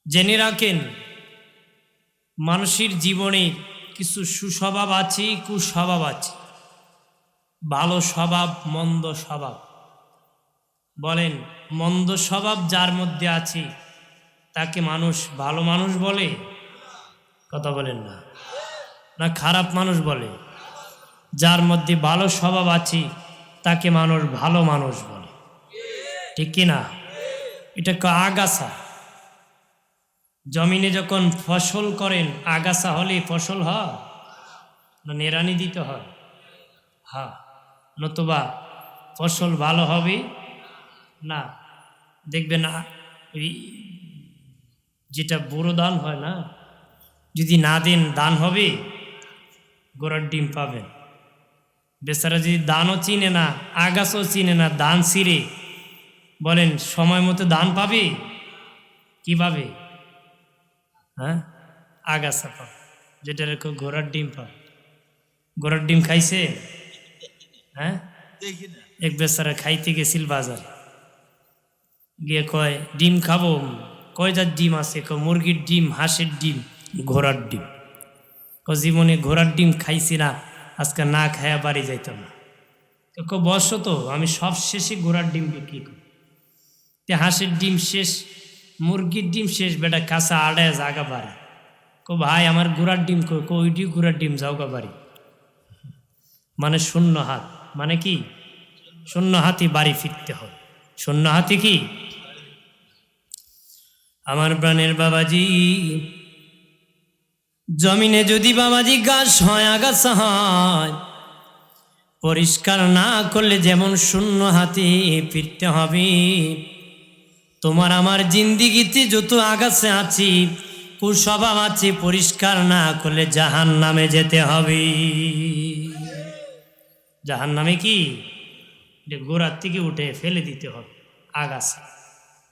জেনে রাখেন মানুষের জীবনে কিছু সুস্বভাব আছে, কুস্বভাব আছে। ভালো স্বভাব, মন্দ স্বভাব। বলেন, মন্দ স্বভাব যার মধ্যে আছে তাকে মানুষ ভালো মানুষ বলে? কথা বলেন না, না খারাপ মানুষ বলে? যার মধ্যে ভালো স্বভাব আছে তাকে মানুষ ভালো মানুষ বলে, ঠিক কিনা? এটা আগাছা। জমিনে যখন ফসল করেন, আগাছা হলে ফসল হয় না নেরানি দিতে হয়? হ্যাঁ, নতুবা ফসল ভালো হবে না। দেখবেন না, যেটা বুড়ো ধান হয় না, যদি না দেন দান হবে, গোড়ার ডিম পাবেন। বেচারা যদি দানও চিনে না, আগাছও চিনে না, দান ছিঁড়ে, বলেন সময় মতো দান পাবে? কি পাবে? হ্যাঁ, আগাছা পাবে, যেটা রেখো ঘোড়ার ডিম পাবে। ঘোড়ার ডিম খাইছে? হ্যাঁ, এক বেচারা খাইতে গেছিল বাজারে, গিয়ে কয় ডিম খাবো। কয়টার ডিম আছে? মুরগির ডিম, হাঁসের ডিম, ঘোড়ার ডিম। জীবনে ঘোড়ার ডিম খাইছি না, আজকে না খায়া বাড়ি যাইতাম না। বসো তো, আমি সব শেষে ঘোড়ার ডিম বিক্রি করি। হাঁসের ডিম শেষ, মুরগির ডিম শেষ, বেটা কাঁচা আড়ায় জাগা বাড়ি। ভাই আমার ঘোড়ার ডিম ওইটি ঘোড়ার ডিম যাওগা বাড়ি। মানে শূন্য হাত, মানে কি? শূন্য হাতি বাড়ি ফিরতে হয়। শূন্য হাতি কি? আমার প্রাণের বাবাজি, জমিনে যদি বাবাজি গাছ হয়, আগাছা হয়, পরিষ্কার না করলে যেমন শূন্য হাতে ফিরতে হবে, তোমার আমার জিন্দিগিতে যত আগাছা আছে, কুস্বভাব আছে, পরিষ্কার না করলে জাহান্নামে যেতে হবে। জাহান্নামে কি? গোড়ার থেকে উঠে ফেলে দিতে হবে আগাছা।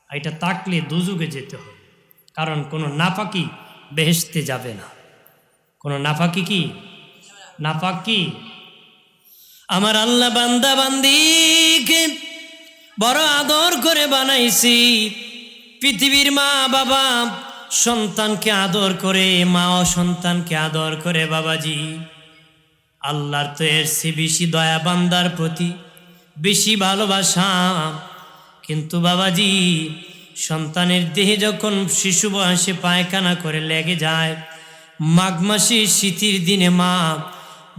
এটা তাকলে দুজুগে যেতে হবে, কারণ কোনো নাপাকি বেহেশতে যাবে না। কোনো নাপাকি কি? নাপাক কি? আমার আল্লাহ বান্দা বান্দিকে বড় আদর করে বানাইছি। পৃথিবীর মা বাবা সন্তানকে আদর করে, মা ও সন্তানকে আদর করে। বাবাজি, আল্লাহর তো এর চেয়ে বেশি দয়া বান্দার প্রতি, বেশি ভালোবাসা। কিন্তু বাবাজি, সন্তানের দেহে যখন শিশু বয়সে পায়খানা করে লেগে যায়, মাঘ মাসে শীতের দিনে মা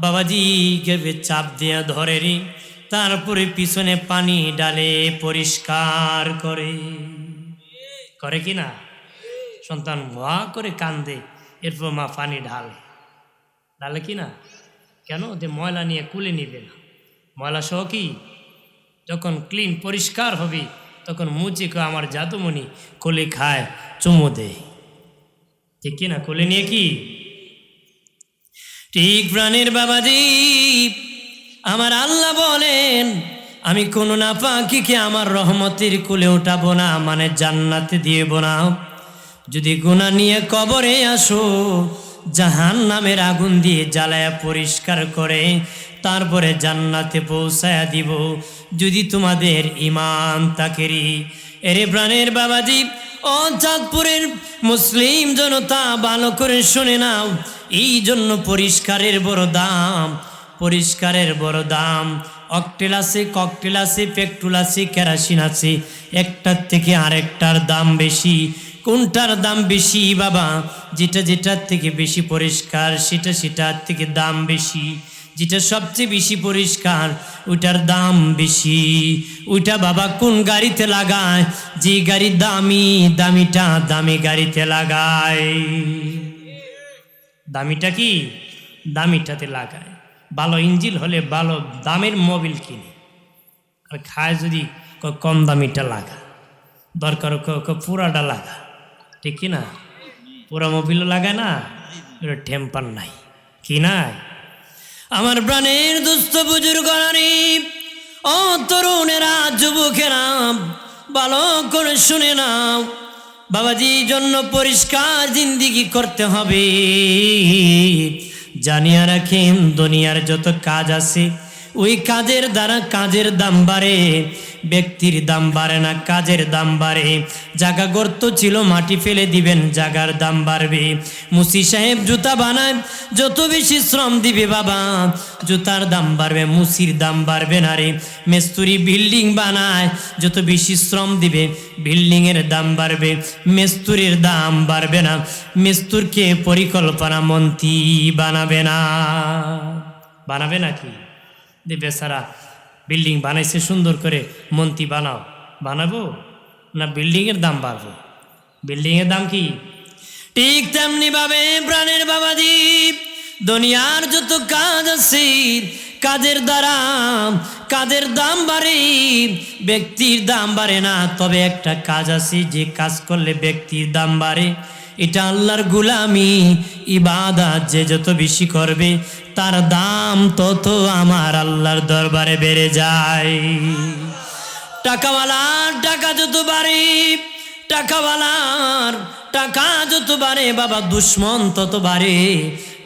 বাবাজি গেবে চাপ দিয়ে ধরে রে, তারপরে পিছনে পানি ডালে, পরিষ্কার করে। করে কি না? সন্তান ভা করে কান্দে, এরপর মা পানি ঢালে কি না? কেন? যে ময়লা নিয়ে কুলে নিবে না। ময়লা সহ কি যখন ক্লিন পরিষ্কার হবে, তখন মুচি কো আমার জাদুমণি কোলে খায়, চুমো দেয়, ঠিক কিনা? কোলে নিয়ে কি ঠিক? প্রাণের বাবাজি, আমার আল্লাহ বলেন, আমি কোনো নাপাকিকে আমার রহমতের কোলে উঠাবো না, মানে জান্নাতে দিয়েব না। যদি গুনাহ নিয়ে কবরে আসো, জাহান্নামের আগুন দিয়ে জ্বালায়া পরিষ্কার করে তারপরে জান্নাতে পৌঁছায়া দিব, যদি তোমাদের ঈমান থাকে। এরে প্রাণের বাবাজি, ও চাঁদপুরের মুসলিম জনতা, ভালো করে শুনে নাও। এই জন্য পরিষ্কারের বড় দাম, পরিষ্কারের বড় দাম। অকটেল আছে, ককটেল আছে, পেট্রোল আছে, কেরাসিন আছে, একটার থেকে আরেকটার দাম বেশি। কোনটার দাম বেশি বাবা? যেটার থেকে বেশি পরিষ্কার সেটার থেকে দাম বেশি। যেটা সবচেয়ে বেশি পরিষ্কার ওইটার দাম বেশি। ওইটা বাবা কোন গাড়িতে লাগায়? যে গাড়ি দামি, দামিটা দামি গাড়িতে লাগায়। দামিটা কি? দামিটাতে লাগায়। ভালো ইঞ্জিন হলে ভালো দামের মোবিল কিনে, আর খায় যদি কম দামিটা লাগা, দরকার পুরাটা লাগা, ঠিক কি না? পুরা মোবিলও লাগায় না, এটা টেম্পার নাই, কি নাই? আমার প্রাণের দুস্থ বুজুর্গ, ও তরুণেরা, যুবকেরা, ভালো করে শুনে নাও। বাবাজি, জন্য পরিষ্কার জিন্দিগি করতে হবে। জানিয়া রাখেন, দুনিয়ার যত কাজ আছে ওই কাজের দ্বারা কাজের দাম বাড়ে, ব্যক্তির দাম বাড়ে না, কাজের দাম বাড়ে। জায়গা গর্ত ছিল, মাটি ফেলে দিবেন, জায়গার দাম বাড়বে। মুসি সাহেব জুতা বানায়, যত বেশি শ্রম দিবে বাবা জুতার দাম বাড়বে, মুসির দাম বাড়বে না রে। মেস্তুরি বিল্ডিং বানায়, যত বেশি শ্রম দিবে বিল্ডিংয়ের দাম বাড়বে, মেস্তুরির দাম বাড়বে না। মেস্তুরকে পরিকল্পনা মন্ত্রী বানাবে না, বানাবে নাকি? বেচারা বিল্ডিং বানাইছে সুন্দর করে, মন্ত্রী বানাও, বানাবো না? বিল্ডিংয়ের দাম বাড়বো। বিল্ডিংয়ের দাম কি? ঠিক তেমনি ভাবে প্রাণের বাবাজি দুনিয়ার যত কাজ আছে, কাজের দ্বারা কাজের দাম বাড়ে, ব্যক্তির দাম বাড়ে না। তবে একটা কাজ আছে, যে কাজ করলে ব্যক্তির দাম বাড়ে, এটা আল্লাহর গোলামি ইবাদত। যে যত বেশি করবে তার দাম তত আমার আল্লাহর দরবারে বেড়ে যায়। টাকাওয়ালার টাকা যত বাড়ে, টাকাওয়ালার টাকা যত বাড়ে বাবা দুশ্মন তত বাড়ে।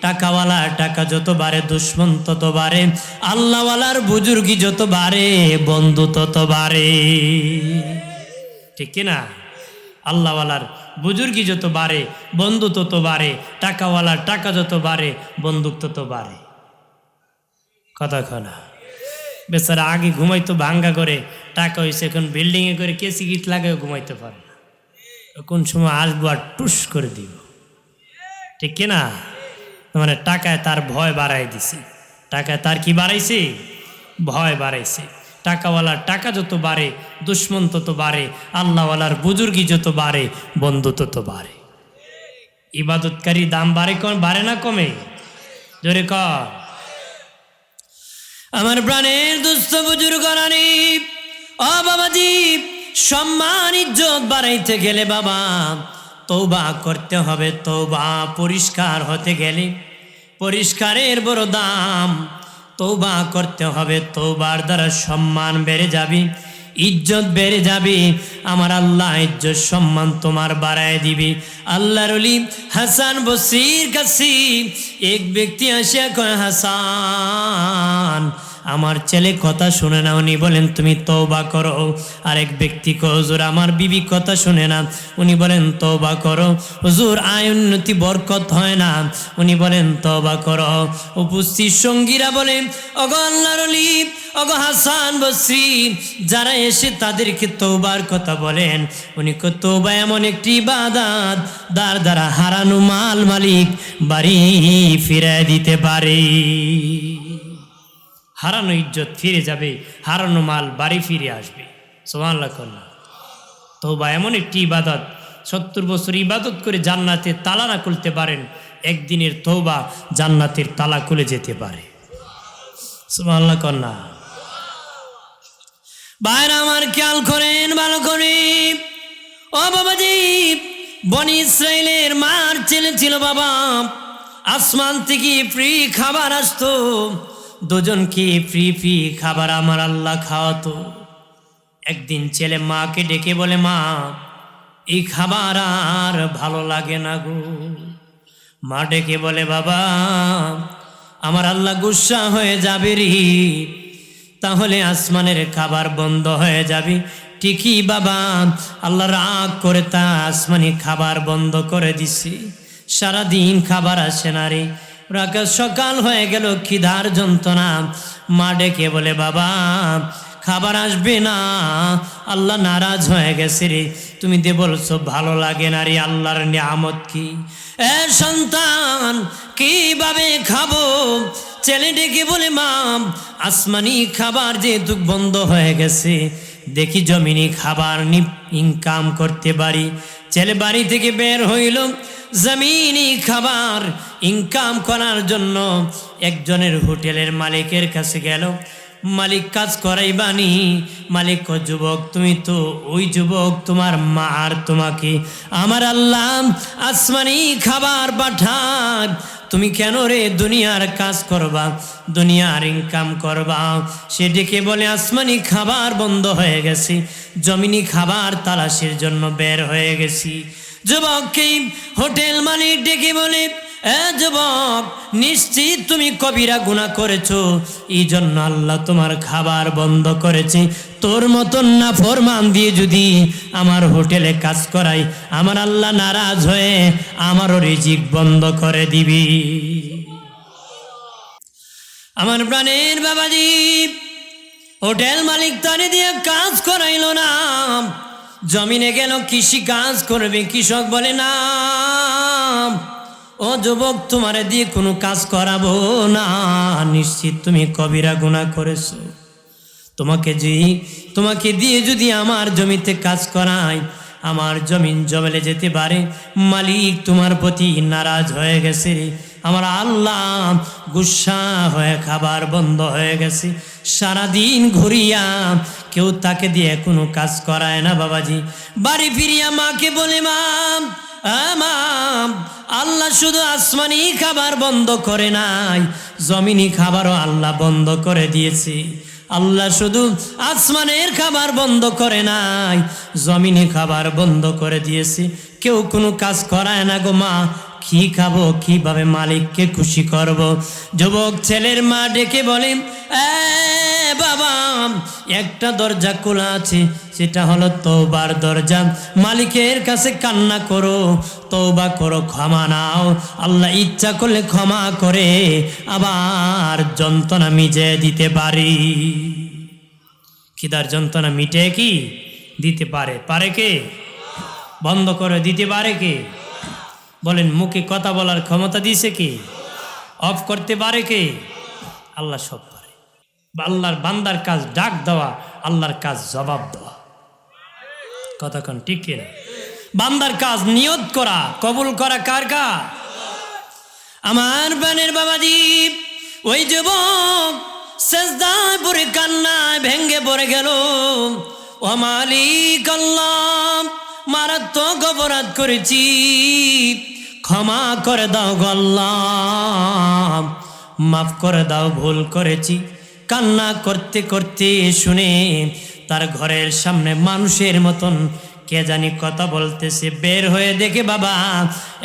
টাকাওয়ালার টাকা যত বাড়ে দুশ্মন তত বাড়ে। আল্লাহওয়ালার বুজুর্গি যত বাড়ে বন্ধু তত বাড়ে, ঠিক কিনা? আল্লাহওয়ালার বুজুর্গি যত বাড়ে বন্ধু তত বাড়ে, টাকাওয়ালার টাকা যত বাড়ে বন্দুক তত বাড়ে। কথা কনা বেচারা আগে ঘুমাইতো ভাঙ্গা করে, টাকা হয়েছে এখন বিল্ডিংয়ে করে কেসি গিট লাগায় ঘুমাইতে পারে না। কোন সময় আসবো আর টুস করে দিব, ঠিক কিনা? মানে টাকায় তার ভয় বাড়াই দিছে। টাকায় তার কি বাড়াইছে? ভয় বাড়াইছে। টাকাওয়ালার টাকা যত বাড়ে দুশ্মন তত বাড়ে, আল্লাহওয়ালার বুজুর্গি যত বাড়ে বন্ধু তত বাড়ে। ইবাদতকারী দাম বাড়ে, বাড়ে না কমে? জোরে কর। আমার প্রাণের দুস্থ বুজুর্গ রানী, ও বাবাজি, সম্মান ইজ্জত বাড়াইতে গেলে বাবা তওবা করতে হবে। তওবা পরিষ্কার হতে গেলে পরিষ্কারের বড় দাম। তওবা করতে হবে, তওবার দ্বারা সম্মান বেড়ে যাবে, ইজ্জত বেড়ে যাবে। আমার আল্লাহ ইজ্জত সম্মান তোমার বাড়ায় দিবে। আল্লাহর ওলি হাসান বসরির কাছে এক ব্যক্তি আসিয়া কয়, হাসান আমার ছেলে কথা শুনে না। উনি বলেন তুমি তওবা করো। আরেক ব্যক্তি কয়, হুজুর আমার বিবি কথা শুনে না। উনি বলেন তওবা করো। হুজুর আয় উন্নতি বরকত হয় না। উনি বলেন তওবা করো। উপস্থিত সঙ্গীরা বলেন, ওগো আল্লাহর ওলি, ওগো হাসান বসরি, যারা এসে তাদেরকে তওবার কথা বলেন। উনি কয়, তওবা এমন একটি ইবাদত যার দ্বারা হারানো মাল মালিক বাড়ি ফিরিয়ে দিতে পারে। হারানো ইজ্জত ফিরে যাবে, হারানো মাল বাড়ি ফিরে আসবে। সুবহানাল্লাহ। তওবা এমন একটি ইবাদত, 70 বছর ইবাদত করে জান্নাতের তালা না খুলতে পারেন, একদিনের তওবা জান্নাতের তালা খুলে যেতে পারে। সুবহানাল্লাহ কন্যা। ভাইরা আমার খেয়াল করেন ভালো করে, ও বাবাজি, বনি ইসরাইলের মার ছেলে ছিল বাবা। আসমান থেকে ফ্রি খাবার আসতো, দুজনকে ফ্রি ফ্রি খাবার আমার আল্লাহ খাওয়াতো। একদিন ছেলে মাকে ডেকে বলে, মা এই খাবার আর ভালো লাগে না গো। মা ডেকে বলে, বাবা আমার আল্লাহ গুসা হয়ে যাবে রে, তাহলে আসমানের খাবার বন্ধ হয়ে যাবে। ঠিকই বাবা, আল্লাহ রাগ করে তা আসমানি খাবার বন্ধ করে দিছে। সারাদিন খাবার আসে না রে। সকাল হয়ে গেল, খিদার যন্ত্রণা। মা ডেকে বলে, বাবা খাবার আসবে না, আল্লাহ নারাজ হয়ে গেছে রে। তুমি দে বলছো ভালো লাগে না রে, আল্লাহর নিয়ামত কি? এ সন্তান কিভাবে খাবো? ছেলে ডেকে বলে, মা আসমানি খাবার যেহেতু বন্ধ হয়ে গেছে, দেখি জমিনি খাবার ইনকাম করতে পারি। ছেলে বাড়ি থেকে বের হইল, জমিনি খাবার ইনকাম করার জন্য একজনের হোটেলের মালিকের কাছে গেল। মালিক কাজ করাইবানি? মালিক কয়, যুবক তুমি তো ওই যুবক, তোমার মা আর তোমাকে আমার আল্লাহ আসমানি খাবার পাঠায়, তুমি কেন রে দুনিয়ার কাজ করবা, দুনিয়ার ইনকাম করবা? সে ডেকে বলে, আসমানি খাবার বন্ধ হয়ে গেছে, জমিনি খাবার তালাশের জন্য বের হয়ে গেছি। যুবককে হোটেল মালিক ডেকে বলে, এ যুবক, নিশ্চিত তুমি কবিরা গুনাহ করেছো, এই জন্য আল্লাহ তোমার খাবার বন্ধ করেছে। তোর মতন নাফরমান দিয়ে যদি আমার হোটেলে কাজ করাই, আমার আল্লাহ নারাজ হয়ে আমারও রিজিক বন্ধ করে দিবি। আমার প্রাণের বাবাজি, হোটেল মালিক তারে দিয়ে কাজ করাইলো না, জমিনে গেল কৃষি কাজ করবে, কৃষক বলে না ও যুবক, তোমারে দিয়ে কোনো কাজ করাবো না, নিশ্চিত তুমি কবিরা গুনাহ করেছো। তোমাকে দিয়ে যদি আমার জমিতে কাজ করাই, আমার জমিন জমেলে যেতে পারে, মালিক তোমার প্রতি নারাজ হয়ে গেছে, আমার আল্লাহ গুসা হয়ে খাবার বন্ধ হয়ে গেছে। সারাদিন ঘুরিয়া কেউ তাকে দিয়ে কোনো কাজ করায় না বাবাজি। বাড়ি ফিরিয়া মাকে বলে, মা, আল্লাহ শুধু আসমানি খাবার বন্ধ করে নাই, জমিনি খাবারও আল্লাহ বন্ধ করে দিয়েছে। আল্লাহ শুধু আসমানের খাবার বন্ধ করে নাই, জমিনে খাবার বন্ধ করে দিয়েছে। কেউ কোনো কাজ করায় না গো মা, কি খাবো, কিভাবে মালিককে খুশি করব। যুবক ছেলের মা ডেকে বলেন, বাবা, একটা দরজা খোলা আছে, সেটা হলো তওবার দরজা। মালিকের কাছে কান্না করো, তওবা করো, ক্ষমা নাও। আল্লাহ ইচ্ছা করলে ক্ষমা করে আবার যন্ত্রণা মিটিয়ে দিতে পারি। খিদার যন্ত্রণা মিটে কি দিতে পারে কে? বন্ধ করে দিতে পারে কে? বলেন, মুখে কথা বলার ক্ষমতা দিয়েছে কে? অফ করতে পারে কে? আল্লাহ সব পারে। আল্লাহর বান্দার কাজ ডাক দেওয়া, আল্লাহর কাজ জবাব দেওয়া। কথা কোন ঠিক কিনা? বান্দার কাজ নিয়ত করা, কবুল করা কার কাজ? আমার প্রাণের বাবাজি, ওই যুবক সেজদায় পড়ে কান্নায় ভেঙ্গে পড়ে গেল, ও মালিক আল্লাহ, মারাত্মক অপরাধ করেছি, ক্ষমা করে দাও গো আল্লাহ, মাফ করে দাও, ভুল করেছি। কান্না করতে করতে শুনে তার ঘরের সামনে মানুষের মতন কে জানি কথা বলতেছে। বের হয়ে দেখে বাবা,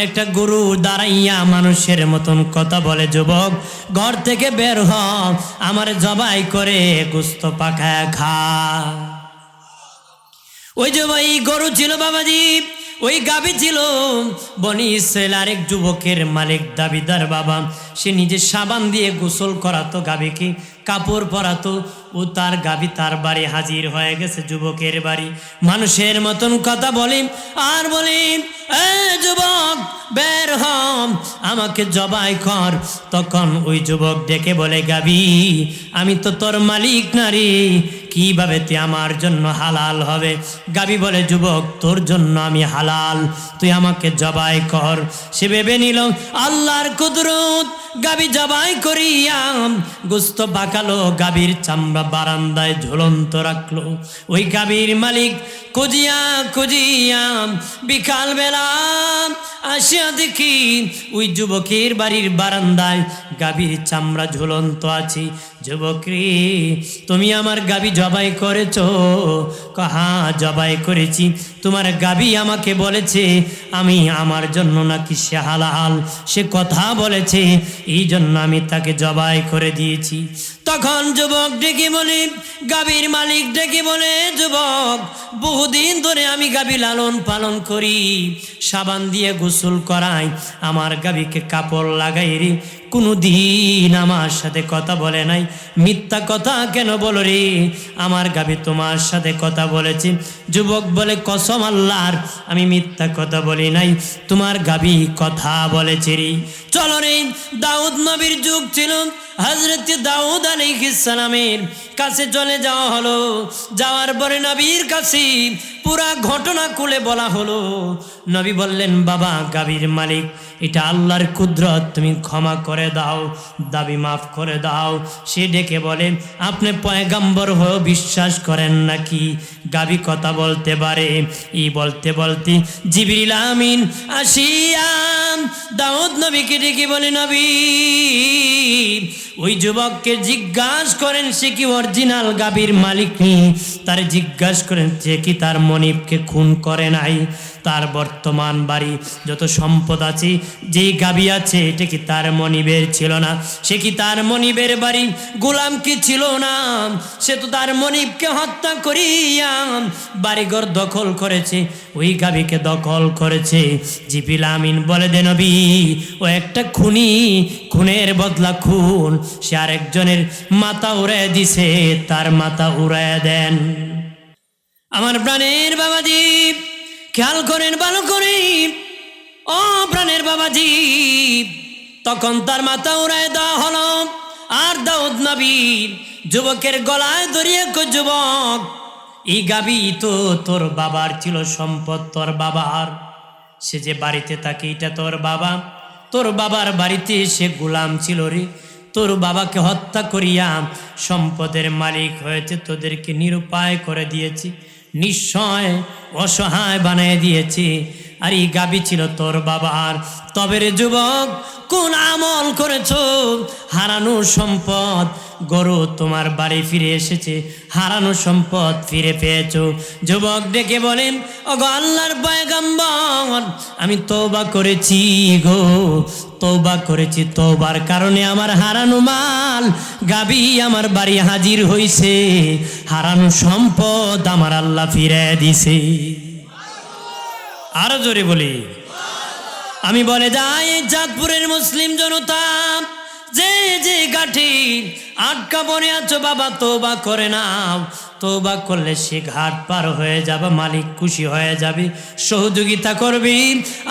একটা গরু দাঁড়াইয়া মানুষের মতন কথা বলে। যুবক, ঘর থেকে বের হ, আমার জবাই করে গোস্ত পাকায় খা। ওই যে ভাই গরু ছিল বাবাজি, ওই গাভী ছিল বনি ইসরাইল আরেক যুবকের মালিক দাবিদার বাবা। সে নিজে সাবান দিয়ে গোসল করাতো গাভীকে, কাপড় পরাতো। ও তার গাভী তার বাড়ি হাজির হয়ে গেছে, যুবকের বাড়ি। মানুষের মতন কথা বলে আর বলে, এ যুবক বের হ, আমাকে জবাই কর। তখন ওই যুবক ডেকে বলে, গাভী, আমি তো তোর মালিক না রে, কিভাবে তুই আমার জন্য হালাল হবে? গাভী বলে, যুবক তোর জন্য আমি হালাল, তুই আমাকে জবাই কর। সে ভেবে নিল আল্লাহর কুদরত। গাভী জবাই করিয়া গোস্ত পাকালো, গাভীর চামড়া বারান্দায় ঝুলন্ত রাখলো। ওই গাভীর মালিক খুঁজিয়া বিকাল বেলা আসিয়া দেখি ওই যুবকের বাড়ির বারান্দায় গাভীর চামড়া ঝুলন্ত আছে। যুবক রে, তুমি আমার গাভী জবাই করেছ? হ্যাঁ জবাই করেছি। তোমার গাভী আমাকে বলেছে আমি আমার জন্য নাকি সে হালাল, সে কথা বলেছে, এই জন্য আমি তাকে জবাই করে দিয়েছি। তখন যুবক ডেকে বলে, গাভীর মালিক ডেকে বলে, যুবক বহুদিন ধরে আমি গাভী লালন পালন করি, সাবান দিয়ে গোসল করাই, আমার গাভীকে কাপড় লাগাই রে, কোনো দিন আমার সাথে কথা বলে নাই। মিথ্যা কথা কেন বলো রে? আমার গাভী তোমার সাথে কথা বলেছে। যুবক বলে, কসম আল্লাহর, আমি মিথ্যা কথা বলি নাই, তোমার গাভী কথা বলেছে রে। চলো রে, দাউদ নবীর যুগ ছিল, হযরত দাউদ আলাইহিস সালামের কাছে চলে যাওয়া হলো। যাওয়ার পরে নবীর কাছে পুরা ঘটনা খুলে বলা হলো। নবী বললেন, বাবা গাভীর মালিক, এটা আল্লাহর কুদরত, তুমি ক্ষমা করে দাও, দাবি মাফ করে দাও। সে ডেকে বলে, আপনি পয়গম্বর হয়ে বিশ্বাস করেন নাকি গাভী কথা বলতে পারে? এই বলতে বলতে জিবরিল আমিন আসিয়া দাউদ নবীকে ডেকে বলে, নবী ওই যুবককে জিজ্ঞাসা করেন সে কি অরিজিনাল গাভীর মালিক নেই, তার জিজ্ঞাসা করেন সে কি তার মনিবকে খুন করে নাই। তার বর্তমান বাড়ি, যত সম্পদ আছে, যেই গাবি আছে, এটা কি তার মনিবের ছিল না? সে কি তার মনিবের বাড়ি গোলাম কি ছিল না? সে তো তার মনিবকে হত্যা করিয়া বাড়িঘর দখল করেছে, ওই গাবিকে দখল করেছে। জিবরিল আমিন বলে দে নবী, ও একটা খুনি, খুনের বদলা খুন। সে আরেকজনের মাথা উড়ায় দিছে, তার মাথা উড়ায় দেন। আমার প্রাণের বাবাজি, খেয়াল করেন ভালো করে, ও প্রাণের বাবাজি, তখন তার মাথা উড়ায় দেওয়া হলো। আর দাউদ নবী যুবকের গলায় ধরিয়ে কই, যুবক, এই গাবি তো তোর বাবার ছিল, সম্পদ তোর বাবার। সে যে বাড়িতে থাকে এটা তোর বাবা, তোর বাবার বাড়িতে সে গোলাম ছিল রে। তোর বাবাকে হত্যা করিয়া সম্পদের মালিক হয়েছে, তোদেরকে নিরুপায় করে দিয়েছি, নিঃস্বয় অসহায় বানিয়ে দিয়েছি। আর এই গাবি ছিল তোর বাবার। তবে রে যুবক, কোন আমল করেছো? হারানো সম্পদ, গরু তোমার বাড়ি ফিরে এসেছে, হারানো সম্পদ ফিরে পেয়েছো। যুবক ডেকে বলেন, ওগো আল্লাহর পয়গম্বর, আমি তওবা করেছি গো, তওবা করেছি। তওবার কারণে আমার হারানো মাল গাবি আমার বাড়ি হাজির হইছে, হারানো সম্পদ আমার আল্লাহ ফিরে দিছে। আরো জোরে বলি। আমি বলে যাই, চাঁদপুরের মুসলিম জনতা, যে যে ঘাটে আটকা পড়ে আছো বাবা, তওবা করে নাও। তওবা করলে সে ঘাট পার হয়ে যাবে, মালিক খুশি হয়ে যাবে, সহযোগিতা করবি।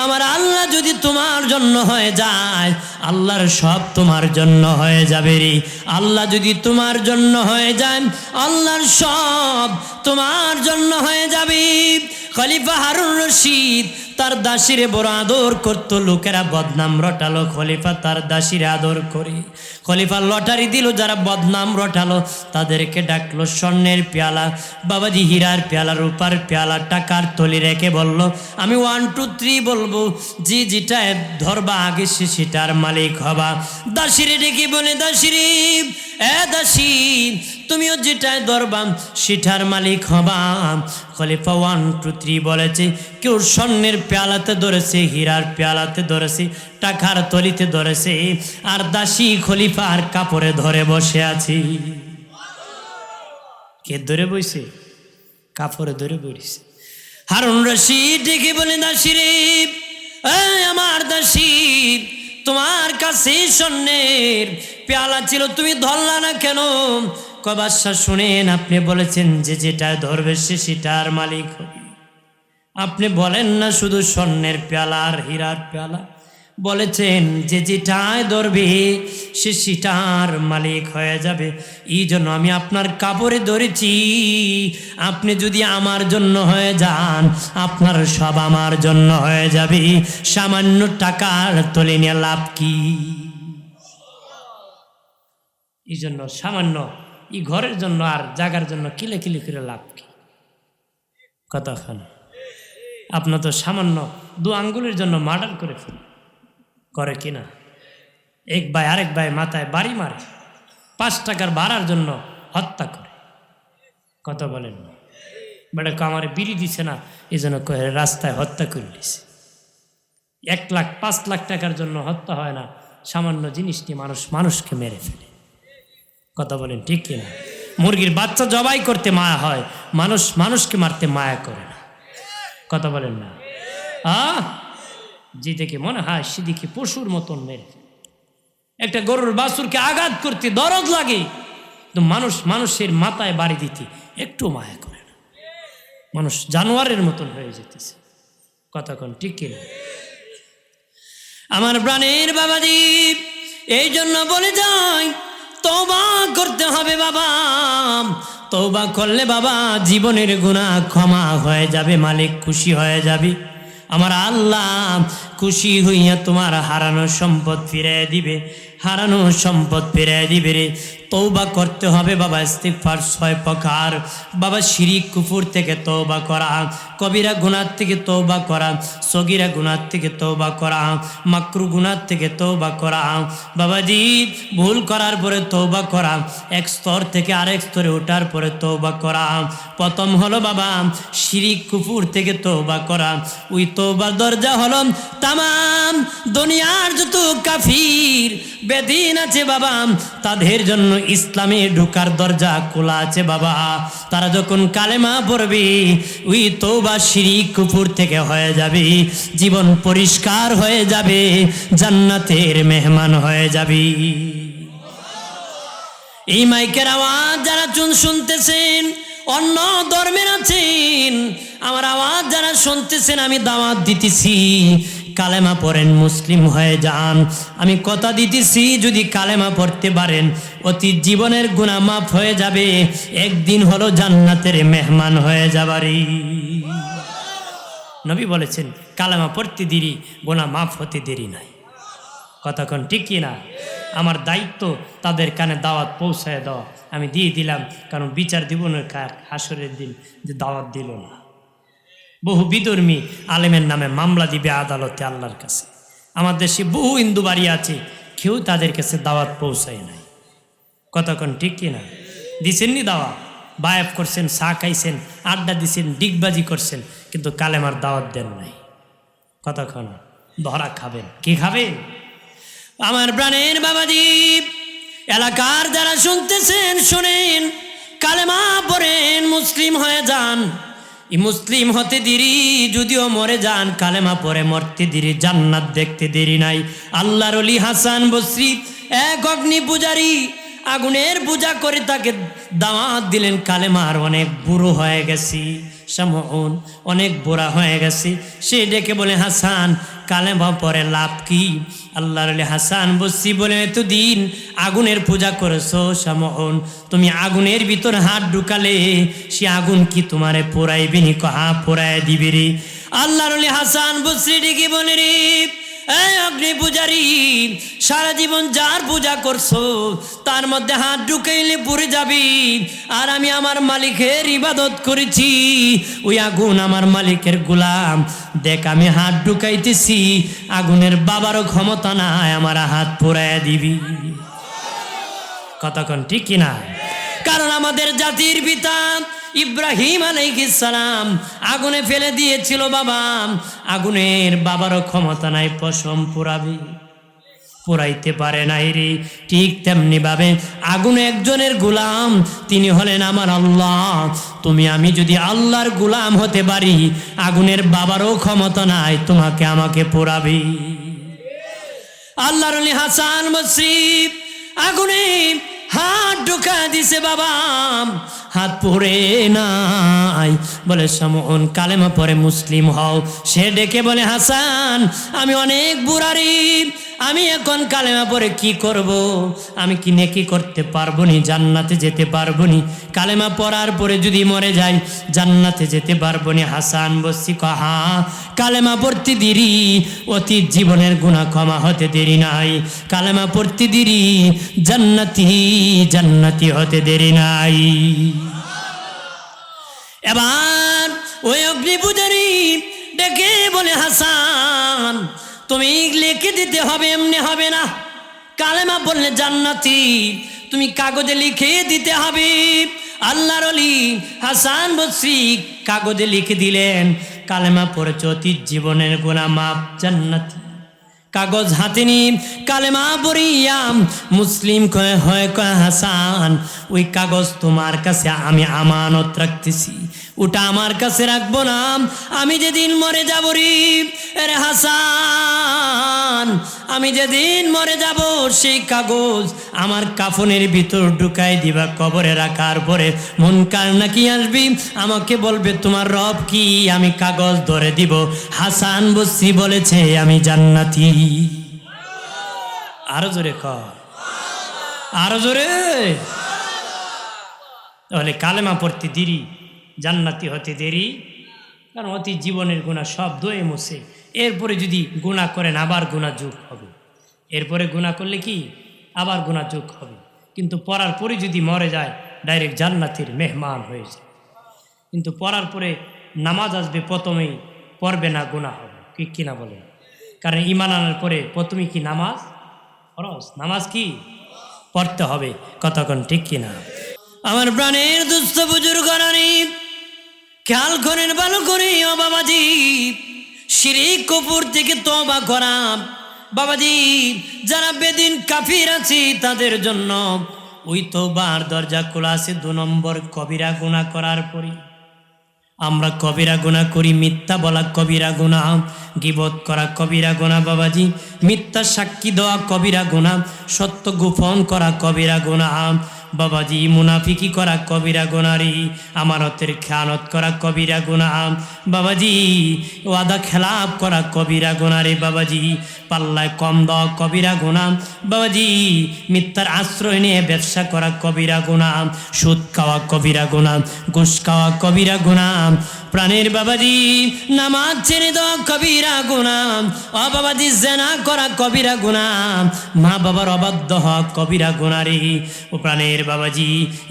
আমার আল্লাহ যদি তোমার জন্য হয়ে যায়, আল্লাহর সব তোমার জন্য হয়ে যাবে রে। আল্লাহ যদি তোমার জন্য হয়ে যায়, আল্লাহর সব তোমার জন্য হয়ে যাবে। খলিফা হারুন রশিদ তার দাসীরে বড় আদর করতো, লোকেরা বদনাম রটালো, খলিফা তার দাসীরে আদর করে। খলিফা লটারি দিল, যারা বদনাম রটালো তাদেরকে ডাকলো, স্বর্ণের পেয়ালা, বাবাজি হীরার পেয়ালা, রূপার পেয়ালা, টাকার থলি রেখে বলল, আমি 1 2 3 বলবো, যে যেটা ধরবা আগে সে সেটার মালিক হবা। দাসীরে ডেকে বলে, দাসীরে, এ দাসী, তুমিও যেটায় ধরবা সেটার মালিক হবা। খলিফা 1 2 3 বলেছে, কেউ স্বর্ণের পেয়ালাতে ধরেছে, হীরার পেয়ালাতে ধরেছে, টাকার তলিতে ধরেছে, আর দাসী খলিফার কাপড়ে ধরে বসে আছি। কে ধরে বইছে? কাপড়ে ধরে বইছে। হারুন রশিদ ডেকে বলে, দাসী রে, আমার দাসী, তোমার কাছে স্বর্ণের পেয়ালা ছিল, তুমি ধরলা না কেন? কয়, বাদশা শুনেন, আপনি বলেছেন যে যেটা ধরবে সে সেটার মালিক হবে। আপনি বলেন না শুধু স্বর্ণের পেয়ালা আর হীরার পেয়ালা, বলেছেন যে যেটায় ধরবে সে সেটার মালিক হয়ে যাবে। এই জন্য আমি আপনার কাপড়ে ধরেছি। আপনি যদি আমার জন্য হয়ে যান, আপনার সব আমার জন্য হয়ে যাবে। সামান্য টাকার তলে নিয়ে লাভ কি? এই জন্য সামান্য এই ঘরের জন্য আর জাগার জন্য কিলে কিলে করে লাভ কি? কতক্ষণ আপনার তো সামান্য 2 আঙ্গুলের জন্য মার্ডার করে ফেল করে কিনা? এক ভাই আরেক ভাই মাথায় বাড়ি মারে, 5 টাকার ভাড়ার জন্য হত্যা করে। কথা বলেন না, বেটা কামারে বিড়ি দিছে না, এই জন্য রাস্তায় হত্যা করে দিছে। 1 লাখ 5 লাখ টাকার জন্য হত্যা হয় না, সামান্য জিনিসটি মানুষকে মেরে ফেলে। কথা বলেন ঠিক কিনা? মুরগির বাচ্চা জবাই করতে মায়া হয়, মানুষকে মারতে মায়া করে না। কথা বলেন না? যেদিকে মনে হয় সেদিকে পশুর মতন মেরে। একটা গরুর বাছুরকে আঘাত করতে দরদ লাগে, তো মানুষের মাথায় বাড়ি দিতে একটু মায়া করে না। মানুষ জানোয়ারের মতন হয়ে যেতেছে। কথা কোন ঠিক কিনা? আমার প্রাণের বাবাজি, এই জন্য বলে যাই, তওবা করতে হবে বাবা। তওবা করলে বাবা জীবনের গুনাহ ক্ষমা হয়ে যাবে, মালিক খুশি হয়ে যাবে। আমার আল্লাহ খুশি হইয়া তোমার হারানো সম্পদ ফিরিয়ে দিবে, হারানো সম্পদ ফিরিয়ে দিবে রে। তওবা করতে হবে বাবা, ইস্তিগফার 6 প্রকার বাবা। শিরিক কুফর থেকে তওবা করা, কবিরা গুনাহ থেকে তওবা করা, সগীরা গুনাহ থেকে তওবা করা, মাকরু গুনাহ থেকে তওবা করা বাবাজি। ভুল করার পরে তওবা করা, এক স্তর থেকে আরেক স্তরে ওঠার পরে তওবা করা। প্রথম হলো বাবা শিরিক কুফর থেকে তওবা করা। ওই তওবার দরজা হলো তামাম দুনিয়ার যত কাফির বেদিন আছে বাবা, তাদের জন্য ইসলামে ঢোকার দরজা খোলা আছে বাবা। তারা যখন কালেমা পড়বে ওই তওবা শিরিক কুফর থেকে হয়ে যাবে, জীবন পরিষ্কার হয়ে যাবে, জান্নাতের মেহমান হয়ে যাবে। এই মাইকের আওয়াজ যারা শুনতেছেন, অন্য ধর্মের আছেন, আমার আওয়াজ যারা শুনতেছেন, আমি দাওয়াত দিতেছি কালেমা পড়েন, মুসলিম হয়ে যান। আমি কথা দিতেছি যদি কালেমা পড়তে পারেন অতীত জীবনের গুনাহ মাফ হয়ে যাবে, একদিন হলো জান্নাতের মেহমান হয়ে যাবারই। নবী বলেছেন কালেমা পড়তে দেরি, গুনাহ মাফ হতে দেরি নাই। কতক্ষণ ঠিক কি না? আমার দায়িত্ব তাদের কানে দাওয়াত পৌঁছায় দেওয়া। আমি দিয়ে দিলাম, কারণ বিচার দিব না হাসরের দিন যে দাওয়াত দিল না। বহু বিধর্মী আলেমের নামে মামলা দিবে আদালতে আল্লাহর কাছে। আমার দেশে বহু হিন্দু বাড়ি আছে, কেউ তাদের কাছে দাওয়াত পৌঁছায় নাই। কতক্ষণ ঠিক কি না? দিছেননি দাওয়াত, বায়াত করছেন, চা খাইছেন, আড্ডা দিছেন, ডিগবাজি করছেন, কিন্তু কালেমার দাওয়াত দেন নাই। কতক্ষণ ধরা খাবেন? কি খাবেন? আমার প্রাণের বাবাজি, এলাকার যারা শুনতেছেন শুনেন, কালেমা পড়েন, মুসলিম হয়ে যান। এই মুসলিম হতে দেরি, যদিও মরে যান কালেমা পড়ে মরতে দেরি, জান্নাত দেখতে দেরি নাই। আল্লাহর ওলি হাসান বসরি এক অগ্নি পূজারী, আগুনের পূজা করে তাকে দাওয়াত দিলেন কালেমার। অনেক বুড়ো হয়ে গেছি, সামউন অনেক বুড়া হয়ে গেছি। সে ডেকে বলে, হাসান কালেমা পরে লাভ কি? আল্লাহর ওলি হাসান বসরি বলে, এতদিন আগুনের পূজা করেছো সামউন, তুমি আগুনের ভিতর হাত ঢুকালে সে আগুন কি তোমারে পোড়াইবে নি? কহা পোড়ায় দিবে রে। আল্লাহর ওলি হাসান বসরি ডেকে বলে, রে এই অগ্নি পূজারী, সারা জীবন যার পূজা করছো তার মধ্যে হাত ঢুকাইলে পুড়ে যাবি, আর আমি আমার মালিকের ইবাদত করেছি, ওই আগুন আমার মালিকের গোলাম। দেখ আমি হাত ঢুকাইতেছি, আগুনের বাবারও ক্ষমতা নাই আমার হাত পোড়াইয়া দিবি। কতক্ষণ ঠিক কিনা? কারণ আমাদের জাতির পিতা ইব্রাহিম আলাইহিস সালাম আগুনে ফেলে দিয়েছিল বাবা, আগুনের বাবারও ক্ষমতা নাই পশম পোড়াবে, পোড়াইতে পারে নাই রে। ঠিক তেমনি ভাবে আগুন একজনের গোলাম, তিনি হলেন আমার আল্লাহ। তুমি আমি যদি আল্লাহর গোলাম হতে পারি, আগুনের বাবারও ক্ষমতা নাই তোমাকে আমাকে পোড়াবে। আল্লাহর ওলি হাসান বসরি আগুনে হাত ঢুকা দিছে বাবা, হাত পড়ে নাই। বলে সামউন কালেমা পরে মুসলিম হও। সে ডেকে বলে, হাসান আমি অনেক বুড়ারি, আমি এখন কালেমা পরে কি করব? আমি কি নেকি করতে পারবো নি? জান্নাতে যেতে পারবো নি? কালেমা পড়ার পরে যদি মরে যাই জান্নাতে যেতে পারবো নি? হাসান বসরি কহা, কালেমা পড়তে দেরি, অতীত জীবনের গুনাহ ক্ষমা হতে দেরি নাই। কালেমা পড়তে দেরি, জান্নাতি জান্নাতি হতে দেরি নাই। এবার ওই অগ্নি পূজারী ডেকে বলে, হাসান তুমি লিখে দিতে হবে, এমনি হবে না। কালেমা বললে জান্নাতি, তুমি কাগজে লিখে দিতে হবে। আল্লাহর ওলি হাসান বসরি কাগজে লিখে দিলেন, কালেমা পড়েছ অতীত জীবনের গুনাহ মাফ, জান্নাতি। কাগজ হাতে নি কালেমা পড়িয়া মুসলিম হয় কয়, হাসান ওই কাগজ তোমার কাছে আমি আমানত রাখতেছি, ওটা আমার কাছে রাখবো না। আমি যেদিন মরে যাব রে হাসান, আমি যেদিন মরে যাব সেই কাগজ আমার কাফনের ভিতর ঢুকাই দিবা, কবরে রাখার পরে মুনকার নাকি আসবি, আমাকে বলবে তোমার রব কি? আমি কাগজ ধরে দিব, হাসান বসরি বলেছে আমি জান্নাতি। আরো জোরে কর, আরো জোরে। তাহলে কালেমা পড়তে দেরি, জান্নাতি হতে দেরি, কারণ অতি জীবনের গুনাহ সব ধুয়ে মুছে এরপরে যদি গুনাহ করেন আবার গুনাহ যোগ হবে, এরপরে গুনাহ করলে কি আবার গুনাহ যোগ হবে। কিন্তু পড়ার পরে যদি মরে যায় ডাইরেক্ট জান্নাতের মেহমান হয়ে যায়। কিন্তু পড়ার পরে নামাজ আসবে প্রথমেই, পড়বে না গুনাহ হবে, ঠিক কিনা বলে? কারণ ঈমান আনার পরে প্রথমে কি নামাজ ফরজ, নামাজ কি পড়তে হবে, কতক্ষণ ঠিক কিনা? আমার প্রাণের দুস্থ বুজুর্গ রানী খেয়াল করেন ভালো করে ও বাবাজি, শিরিক কুফর থেকে তওবা করা বাবাজি, যারা বেদিন কাফির আছে তাদের জন্য ওই তওবার দরজা খোলা আছে। 2 নম্বর কবিরা গুনাহ করার পরে আমরা কবিরা গুনাহ করি, মিথ্যা বলা কবিরা গুনাহ, গীবত করা কবিরা গুনাহ বাবাজি, মিথ্যা সাক্ষী দেওয়া কবিরা গুনাহ, সত্য গোপন করা কবিরা গুনাহ বাবাজি, মুনাফিকি করা কবিরা গুনাহরি, আমানতের খেয়ানত করা কবিরা গুনাহ বাবাজি, ওয়াদা খেলাপ করা কবিরা গুনাহরি বাবাজি, পাল্লায় কম দেওয়া কবিরা গুনাহ বাবাজি, মিথ্যার আশ্রয় নিয়ে ব্যবসা করা কবিরা গুনাহ, সুদ খাওয়া কবিরা গুনাহ, ঘুষ খাওয়া কবিরা গুনাহ, প্রাণের বাবাজি নামাজ ছেড়ে দেওয়া কবিরা গুনাহ, ও বাবাজি জেনা করা কবিরা গুনাহ, মা বাবার অবাধ্য হওয়া কবিরা গুনাহরি, ও প্রাণের বাবাজি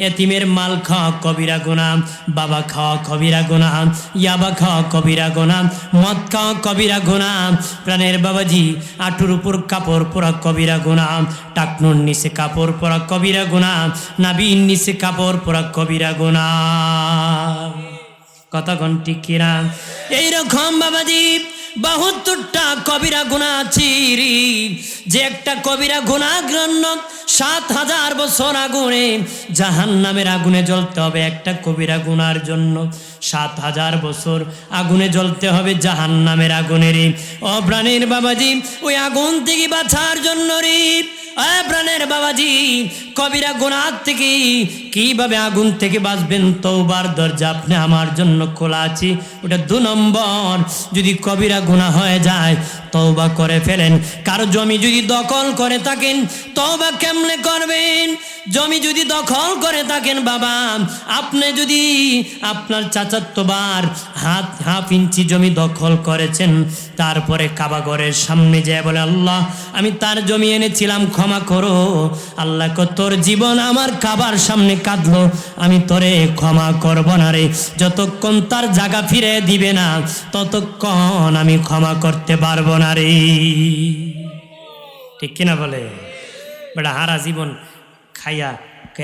এতিমের মাল খাওয়া কবিরা গুনাহ, বাবা খাওয়া কবিরা গুনাহ, ইয়াবা খাওয়া কবিরা গুনাহ, মদ খাওয়া কবিরা গুনাহ, প্রাণের বাবাজি আঁটুর উপর কাপড় পরা কবিরা গুনাহ, টাকনুর নিচে কাপড় পরা কবিরা গুনাহ, নাভির নিচে কাপড় পরা কবিরা গুনাহ, কতক্ষণ ঠিক কিনা? এইরকম বাবাজি 72টা কবিরা গুনাহ আছে, যে একটা কবিরা গুনাহ জন্য 7000 বছর আগুনে জাহান্নামের আগুনে জ্বলতে হবে। একটা কবিরা গুনার জন্য 7000 বছর আগুনে জ্বলতে হবে জাহান্নামের আগুনে রে। ও প্রাণের বাবাজি ওই আগুন থেকে বাঁচার জন্য রে, প্রাণের বাবাজি কবিরা গুনাহ থেকে কিভাবে আগুন থেকে বাঁচবেন? তওবার দরজা আপনি আমার জন্য খোলা আছে। ওটা 2 নম্বর, যদি কবিরা গুনাহ হয়ে যায় তওবা করে ফেলেন। কারো জমি যদি দখল করে থাকেন তওবা কেমনে করবেন? জমি যদি দখল করে থাকেন বাবা, আপনি যদি আপনার চাচাতোবার হাফ ইঞ্চি জমি দখল করেছেন, তারপরে কাবা ঘরের সামনে যেয়ে বলে আল্লাহ আমি তার জমি এনেছিলাম ক্ষমা করো, আল্লাহ তোর জীবন আমার কাবার সামনে কাঁদলো, আমি তোরে ক্ষমা করব না রে, যতক্ষণ তার জায়গা ফিরে দিবে না ততক্ষণ আমি ক্ষমা করতে পারবো না রে, ঠিক কিনা বলে? বেটা হারা জীবন খাইয়া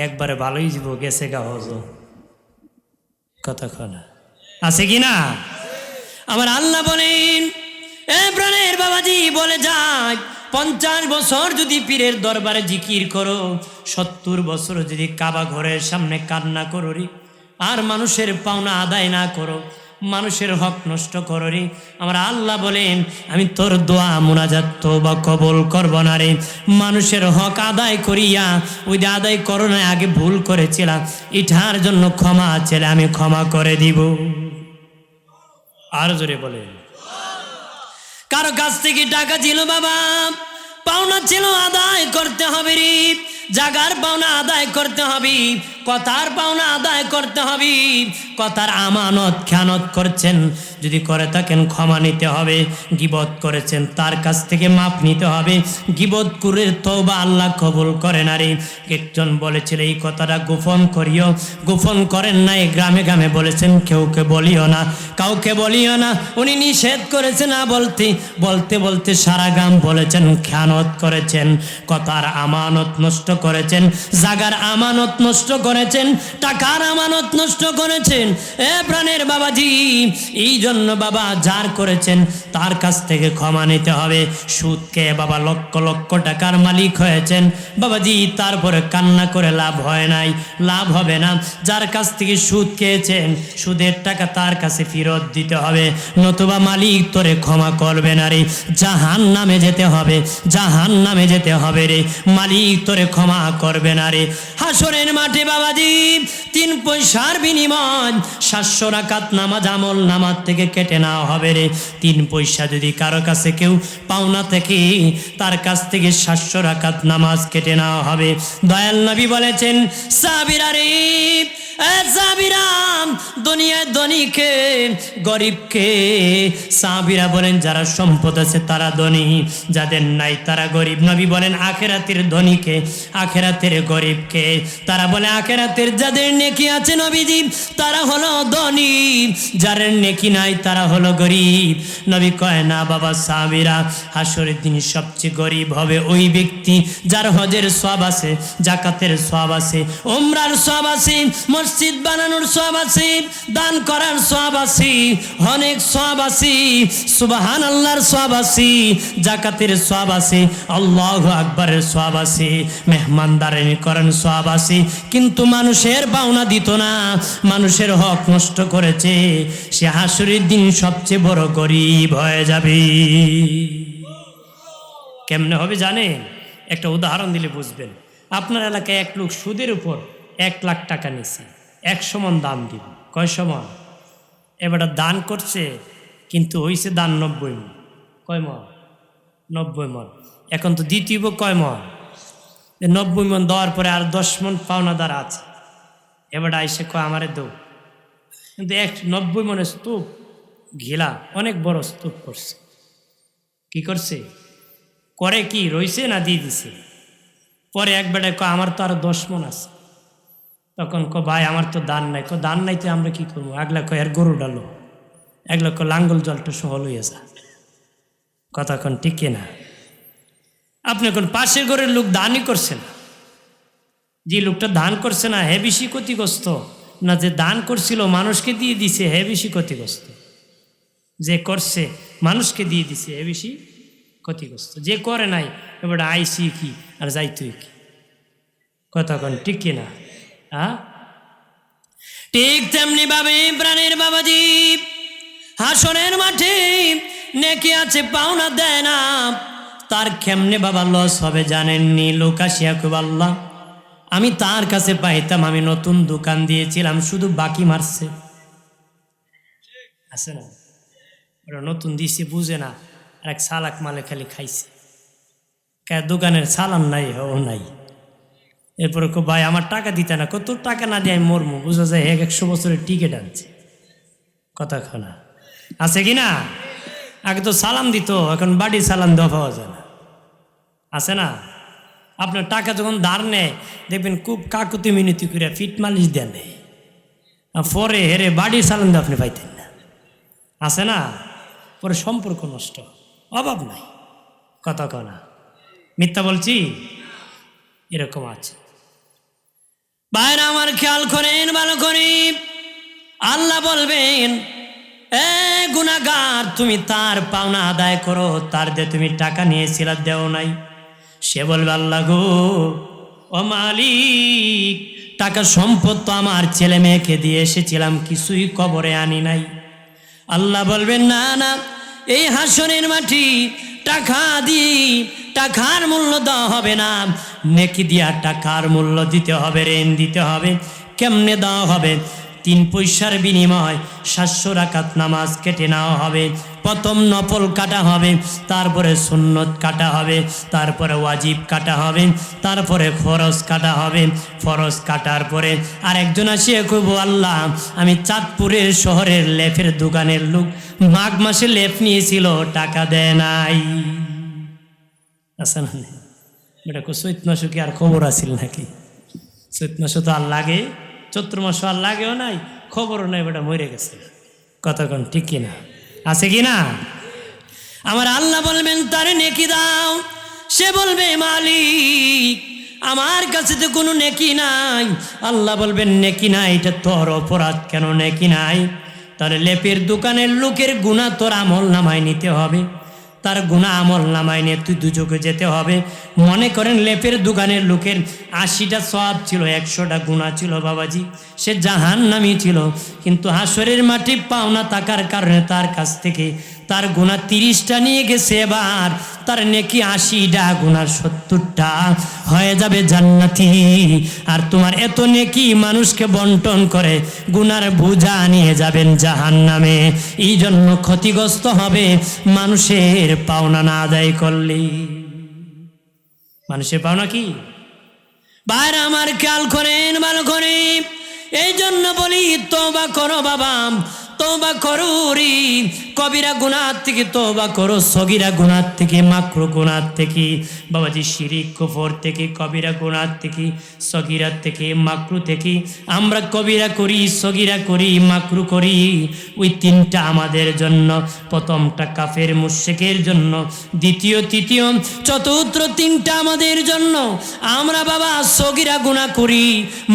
একবারে ভালোই জীব গেছে গা হজ, কতক্ষণ আছে কিনা? আমার আল্লাহ বলেন এ প্রাণের বাবাজি বলে যায় 50 বছর যদি পীরের দরবারে জিকির করো, 70 বছর যদি কাবা ঘরের সামনে কান্না করো রে, আর মানুষের পাওনা আদায় না করো, মানুষের হক নষ্ট করো রে, আমার আল্লাহ বলেন আমি তোর দোয়া মুনাজাত তওবা কবুল করব না রে। মানুষের হক আদায় করিয়া ওই যে আদায় করো না, আগে ভুল করেছিলাম, এটার জন্য ক্ষমা চাইলে আমি ক্ষমা করে দিব। আর জোরে বলে, কারো কাছ থেকে টাকা ছিল বাবা, পাওনা ছিল আদায় করতে হবে রে, জাগার পাওনা আদায় করতে হবে, কথার পাওনা আদায় করতে হবে, কথার আমানত খেয়ানত করছেন যদি করে থাকেন ক্ষমা নিতে হবে, গীবত করেছেন তার কাছ থেকে মাপ নিতে হবে, গীবত করে তওবা আল্লাহ কবুল করে না রে। একজন বলেছিল এই কথাটা গোপন করিও, গোপন করেন না, এই গ্রামে গ্রামে বলেছেন কেউকে বলিও না, কাউকে বলিও না, উনি নিষেধ করেছে না বলতে বলতে বলতে সারা গ্রাম বলেছেন, খেয়ানত করেছেন, কথার আমানত নষ্ট করেছেন, জাগার আমানত নষ্ট করেছেন, টাকার আমানত নষ্ট করেছেন। এ প্রাণের বাবাজি এই জন্য বাবা যার করেছেন তার কাছ থেকে ক্ষমা নিতে হবে। সুদ খেয়ে বাবা লক্ষ লক্ষ টাকার মালিক হয়েছেন বাবাজি, তারপরে কান্না করে লাভ হয় নাই, লাভ হবে না। যার কাছ থেকে সুদ খেয়েছেন সুদের টাকা তার কাছে ফেরত দিতে হবে, নতুবা মালিক তোরে ক্ষমা করবে না রে, জাহান্নামে যেতে হবে, জাহান্নামে যেতে হবে রে, মালিক তোরে ক্ষমা করবে না রে। হাসরের মাঠে বাবাজি 3 পয়সার বিনিময় 700 রাকাত নামাজ আমল নামাজ থেকে কেটে নেওয়া হবে রে। 3 পয়সা যদি কারো কাছে কেউ পাওনা থেকে তার কাছ থেকে 700 রাকাত নামাজ কেটে নেওয়া হবে। দয়াল নবী বলেছেন সাহাবীরা রে সাহাবীরা দুনিয়ায় ধনীকে গরিবকে, সাহাবীরা বলেন যারা সম্পদ আছে তারা ধনী, যাদের নাই তারা গরিব। নবী বলেন আখিরাতের ধনীকে, আখিরাতের গরিবকে। তারা বলে আখিরাতের যাদের নেকি আছে নবীজি তারা হলো ধনী, যার নেকি নাই তারা হলো গরিব। নবী কয় না বাবা সাহাবীরা, হাসরের দিন সবচেয়ে গরিব হবে ওই ব্যক্তি যার হজের সওয়াব আছে, যাকাতের সওয়াব আছে, উমরার সওয়াব আছে, মসজিদ বানানোর সওয়াব আছে, দান করার সওয়াব আছে, অনেক সওয়াব আছে, সুবহানাল্লাহর সওয়াব আছে, যাকাতের সওয়াব আছে, আল্লাহু আকবারের সওয়াব আছে, মেহমানদারি করার সওয়াব আছে, কিন্তু মানুষের পাওনা দিত না, মানুষের হক নষ্ট করেছে, সে হাসরের দিন সবচেয়ে বড় গরিব হয়ে যাবে। কেমনে হবে জানেন? একটা উদাহরণ দিলে বুঝবেন। আপনার এলাকায় এক লোক সুদের উপর 1 লাখ টাকা নিছে, 100 মণ দান দিব। কয় সমান? এবার দান করছে, কিন্তু হইছে দান 90 মণ। কয় মণ? 90 মণ। এখন তো দ্বিতীয় কয় মণ? 90 মণ দেওয়ার পরে আর 10 মণ পাওনাদার আছে। এবার আইসে কয় আমারে দেও, কিন্তু 90 মণের স্তূপ ঘিলা, অনেক বড় স্তূপ করছে। কি করছে? করে কি রইছে না দিয়ে দিছে? পরে এক বেটায় কয় আমার তো আরো 10 মণ আছে। তখন ভাই আমার তো দান নাই। দান নাই তো আমরা কি করবো? আগলা কয় আর গরু ডালো, এগুলো লাঙ্গল জলটা সহ লইয়া যা। কথা কোন ঠিক না? আপনি কোন পাশের ঘরের লোক দানই করছে না, যে লোকটা দান করছে না হে বেশি ক্ষতিগ্রস্ত, না যে দান করছিল মানুষকে দিয়ে দিছে হে বেশি ক্ষতিগ্রস্ত? যে করছে মানুষকে দিয়ে দিছে হে বেশি ক্ষতিগ্রস্ত। যে করে নাই এবার আইসি কি আর যাইতুই কি? কথা কোন ঠিক না? ঠিক তেমনি ভাবে প্রাণের বাবাজি হাসরের মাঠে নেকি আছে পাওনা দেয় না, তার কেমনে বাবা লস হবে জানেননি? লোক আসিয়া খুব আল্লাহ আমি তার কাছে পাইতাম, আমি নতুন দোকান দিয়েছিলাম, শুধু বাকি মারছে। আছে না? ওরা নতুন দিছে বুঝে না, আর এক সালাক মালে খালি খাইছে। দোকানের সালান নাই, ও নাই। এরপরে ভাই আমার টাকা দিতে না, কত টাকা না দিয়ে আমি মরমু। বুঝা যায় 100 বছরের টিকিট আনছে। কথা খোনা আছে কি না? আগে তো সালাম দিত, এখন বাড়ি সালাম দেওয়া পাওয়া যায় না। আছে না? আপনার টাকা যখন ধার নেয় দেখবেন খুব কাকুতি মিনতি করে ফিট মালিশ দেন, পরে হেরে বাড়ির সালাম দিয়ে আপনি পাইতেন না। আছে না? পরে সম্পর্ক নষ্ট, অভাব নাই। কথা কনা মিথ্যা বলছি? এরকম আছে। বাইরে আমার খেয়াল করেন ভালো করে, আল্লাহ বলবেন এ গুনাহগার তুমি তার পাওনা আদায় করো, তার দিয়ে তুমি টাকা নিয়েছিল দেও নাই। সে বলবে আল্লাহ গো ও মালিক, টাকা সম্পদ তো আমার ছেলে মেয়েকে দিয়ে এসেছিলাম, কিছুই কবরে আনি নাই। আল্লাহ বলবেন না না, এই হাসরের মাটি টাকা দি টাকার মূল্য দেওয়া হবে না, নেকি দিয়া টাকার মূল্য দিতে হবে, ঋণ দিতে হবে। কেমনে দেওয়া হবে? 3 পয়সার বিনিময় 700 রাকাত নামাজ কেটে নেওয়া হবে। প্রথম নফল কাটা হবে, তারপরে সুন্নত কাটা হবে, তারপরে ওয়াজিব কাটা হবে, তারপরে ফরজ কাটা হবে। ফরজ কাটার পরে আরেকজন আসিয়া কইব আল্লাহ আমি চাঁদপুরের শহরের লেপের দোকানের লোক, মাঘ মাসে লেপ নিয়েছিল, টাকা দেয় নাই। আচ্ছা না এটা চৈত মাসে কি আর খবর আছিল নাকি? চৈত মাসে তো আর লাগে, চৈত্র মাসে আর লাগেও নাই, খবরও নাই, বেটা মরে গেছে। কথা কোন ঠিক কিনা? আছে কিনা? আমার আল্লাহ বলবেন তারে নেকি দাও, সে বলবে মালিক আমার কাছে তো কোনো নেকি নাই। আল্লাহ বলবেন নেকি নাই, এটা তোর অপরাধ, কেন নেকি নাই? তাহলে লেপের দোকানের লোকের গুনাহ তোর আমল নামায় নিতে হবে, তার গুনাহ আমল নামায় নিয়ে তুই দুজকে যেতে হবে। মনে করেন লেপের দোকানের লোকের 80টা সওয়াব ছিল, 100টা গুনাহ ছিল বাবাজি, সে জাহান্নামী ছিল। কিন্তু হাসরের মাটি পাওনা থাকার কারণে তার কাছ থেকে তার গুনাহ 30টা নিয়ে গেছে, এবার তার নেকি 80টা, গুনাহ 70টা হয়ে যাবে জান্নাতি। আর তোমার এত নেকি মানুষকে বন্টন করে গুনার বোঝা নিয়ে যাবেন জাহান্নামে। এই জন্য ক্ষতিগ্রস্ত হবে মানুষের পাওনা না আদায় করলে। মানুষের পাওনা কি? বাইরে আমার খেয়াল করেন ভালো করে, এই জন্য বলি তওবা করো বাবা, তওবা করো রে। কবিরা গুনাহ থেকে তওবা করো, সগীরা গুনাহ থেকে, মাকরু গুনাহ থেকে, বাবাজি শিরিক কুফর থেকে, কবিরা গুনাহ থেকে, সগীরা থেকে, মাকরু থেকে। আমরা কবিরা করি, সগীরা করি, মাকরু করি, ওই তিনটা আমাদের জন্য। প্রথমটা কাফের মুশরিকের জন্য, দ্বিতীয় তৃতীয় চতুর্থ তিনটা আমাদের জন্য। আমরা বাবা সগীরা গুনাহ করি,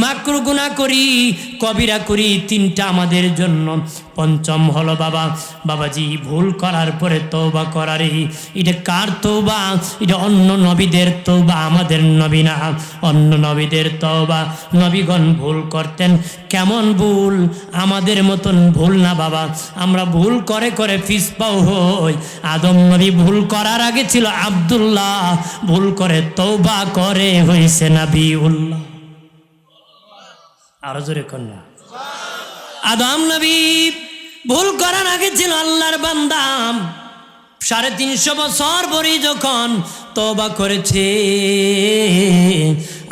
মাকরু গুনাহ করি, কবিরা করি, তিনটা আমাদের জন্য। পঞ্চম হলো বাবা, বাবাজি ভুল করার পরে তওবা করার। এটা কার তওবা? এটা অন্য নবীদের তওবা, আমাদের নবী না। অন্য নবীদের তওবা, নবীগণ ভুল করতেন। কেমন ভুল? আমাদের মতন ভুল না বাবা। আমরা ভুল করে করে পিছপাও হই। আদম নবী ভুল করার আগে ছিল আব্দুল্লাহ, ভুল করে তওবা করে হইছে নবিউল্লাহ। আরো জোরে কন্যা। আদম নবী ভুল করার আগে ছিল আল্লাহর বান্দা। 350 বছর পরে যখন তওবা করেছে,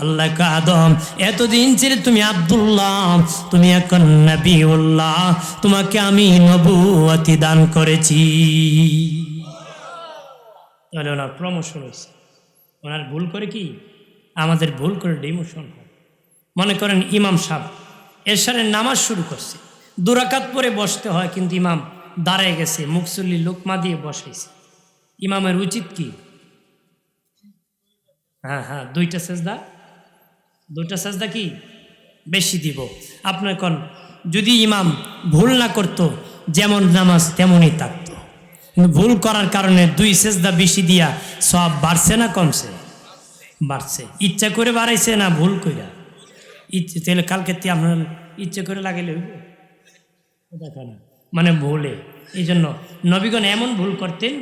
আল্লাহ কে আদম এতদিন ছিল তুমি আব্দুল্লাহ, তুমি এখন নবিউল্লাহ, তোমাকে আমি নবুয়তি দান করেছি। তাহলে ওনার প্রমোশন হয়েছে। ওনার ভুল করে কি? আমাদের ভুল করে ডিমোশন হয়। মনে করেন ইমাম সাহেব এশারের নামাজ শুরু করছে, 2 রাকাত পরে বসতে হয়, কিন্তু ইমাম দাঁড়ায় গেছে, মুকসুল্লি লোকমা দিয়ে বসাইছে। ইমামের উচিত কি? হ্যাঁ, 2টা সেজদা কি বেশি দিব। আপনার কোন যদি ইমাম ভুল না করতো, যেমন নামাজ তেমনই থাকতো। কিন্তু ভুল করার কারণে 2 সেজদা বেশি দিয়া সব বাড়ছে না কমছে? বাড়ছে। ইচ্ছা করে বাড়াইছে না ভুল কইরা? ইচ্ছে। তাহলে কালকে আপনার ইচ্ছে করে লাগাইলে দেখা না, মানে ভুলে। এই জন্য নবীগণ এমন ভুল করতেন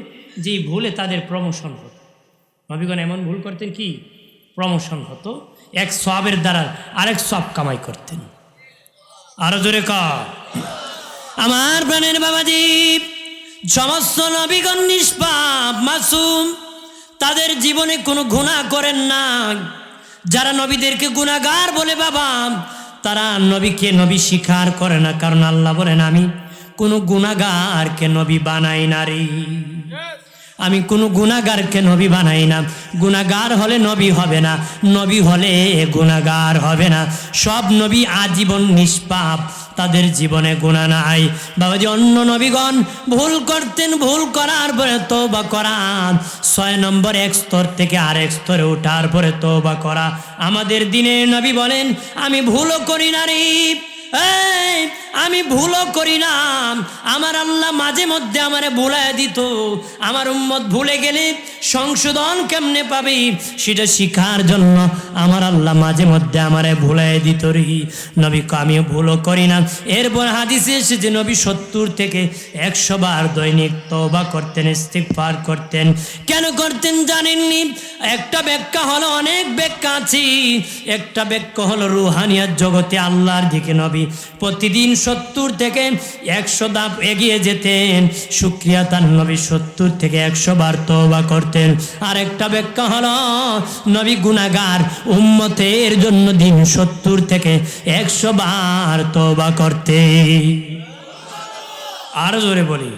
যে ভুলে তাদের প্রমোশন হতো। নবীগণ এমন ভুল করতেন কি প্রমোশন হতো, এক সওয়াবের দ্বারা আরেক সওয়াব কামাই করতেন। আরো জোরে কর। আমার প্রাণের বাবাজি, সমস্ত নবীগণ নিষ্পাপ মাসুম, তাদের জীবনে কোনো গুনাহ করেন না। যারা নবীদেরকে গুনাহগার বলে বাবা, তারা নবীকে নবী স্বীকার করে না। কারণ আল্লাহ বলেন আমি কোনো গুনাহগারকে নবী বানাই না রে, আমি কোনো গুনাহগারকে নবী বানাই না। গুনাহগার হলে নবী হবে না, নবী হলে গুনাহগার হবে না। সব নবী আজীবন নিষ্পাপ, তাদের জীবনে গুনাহ নাই। বাবাজি অন্য নবীগণ ভুল করতেন, ভুল করার পরে তওবা করা, 6 নম্বর এক স্তর থেকে আরেক স্তরে ওঠার পরে তওবা করা। আমাদের দিনে নবী বলেন আমি ভুলও করি না রে, আমি ভুলও করি না। আমার আল্লাহ মাঝে মধ্যে আমারে ভুলায় দিত। আমার উম্মত ভুলে গেলে সংশোধন কেমনে পাবে সেটা শিখার জন্য আমার আল্লাহ মাঝে মধ্যে আমারে ভুলায় দিত রে। নবী আমি ভুলও করি না। এরপর হাদিসে এসেছে নবী 70 থেকে 100 বার দৈনিক তওবা করতেন, ইস্তিগফার করতেন। কেন করতেন জানেননি? একটা ব্যাখ্যা হলো, অনেক ব্যাখ্যা আছে। একটা ব্যাখ্যা হলো রুহানিয়াত জগতে আল্লাহর দিকে নবী প্রতিদিন 70 থেকে 100 ধাপ এগিয়ে যেতেন। শুকরিয়া তার নবী 70 থেকে 100 বার তওবা করতেন। আর একটা ব্যাখ্যা হলো নবী গুনাহগার উম্মতের জন্য দিন 70 থেকে 100 বার তওবা করতেন। আরো জোরে বলি।